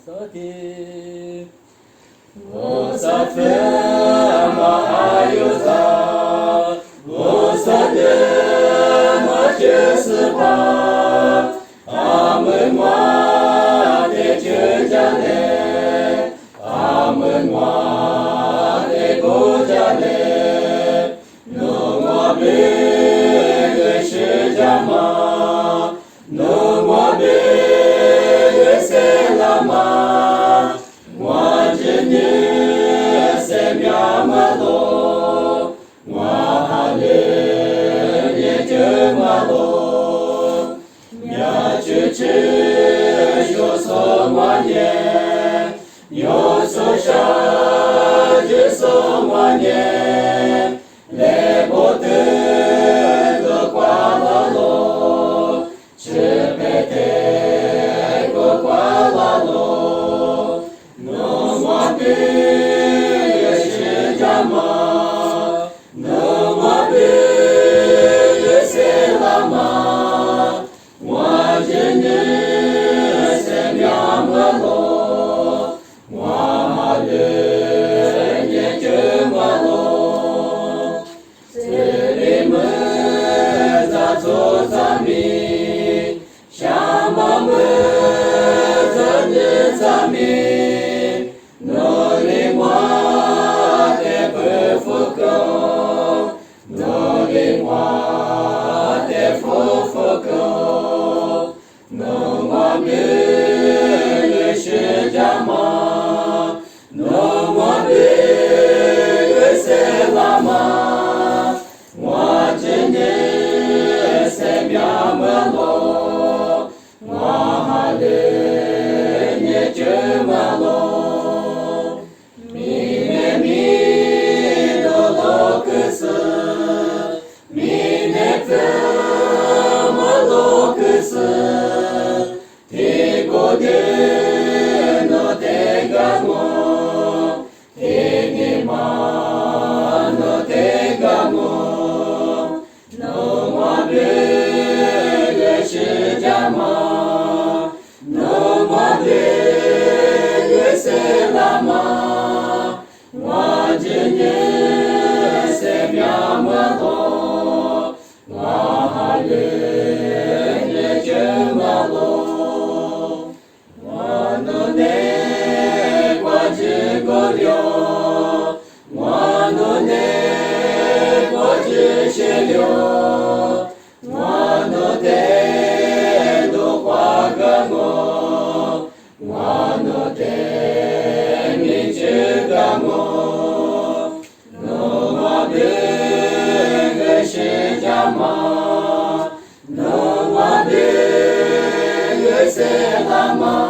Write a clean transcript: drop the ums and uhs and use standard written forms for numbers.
să fie. O să fim ajutat, o să dăm acest pas, am în moarte cegele, am în moarte cugele, nu mă blângă și geama, nu mă blângă selama, eu sou manie, eu sou charge, sou manie, le botando qualalo, ce pete qualalo, no mobi chama, no mobi selama, no mobi selama.